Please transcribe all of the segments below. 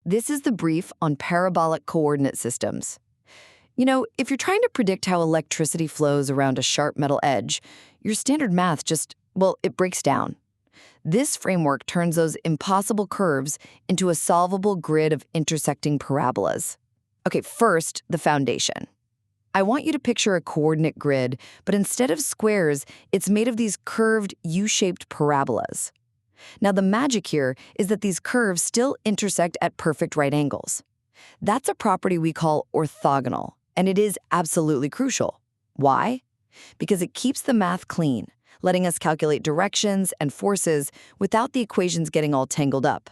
This is the brief on parabolic coordinate systems. If you're trying to predict how electricity flows around a sharp metal edge, your standard math it breaks down. This framework turns those impossible curves into a solvable grid of intersecting parabolas. Okay, first, the foundation. I want you to picture a coordinate grid, but instead of squares, it's made of these curved U-shaped parabolas. Now, the magic here is that these curves still intersect at perfect right angles. That's a property we call orthogonal, and it is absolutely crucial. Why? Because it keeps the math clean, letting us calculate directions and forces without the equations getting all tangled up.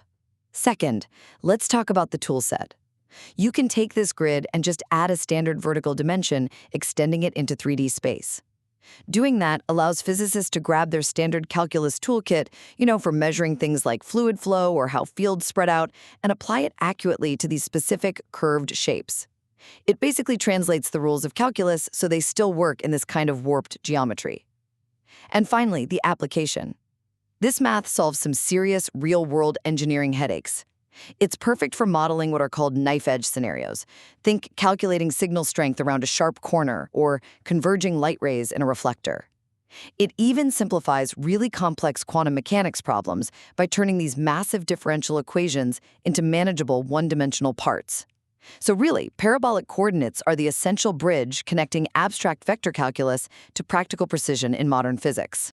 Second, let's talk about the toolset. You can take this grid and just add a standard vertical dimension, extending it into 3D space. Doing that allows physicists to grab their standard calculus toolkit, for measuring things like fluid flow or how fields spread out, and apply it accurately to these specific curved shapes. It basically translates the rules of calculus so they still work in this kind of warped geometry. And finally, the application. This math solves some serious real-world engineering headaches. It's perfect for modeling what are called knife-edge scenarios. Think calculating signal strength around a sharp corner or converging light rays in a reflector. It even simplifies really complex quantum mechanics problems by turning these massive differential equations into manageable one-dimensional parts. So really, parabolic coordinates are the essential bridge connecting abstract vector calculus to practical precision in modern physics.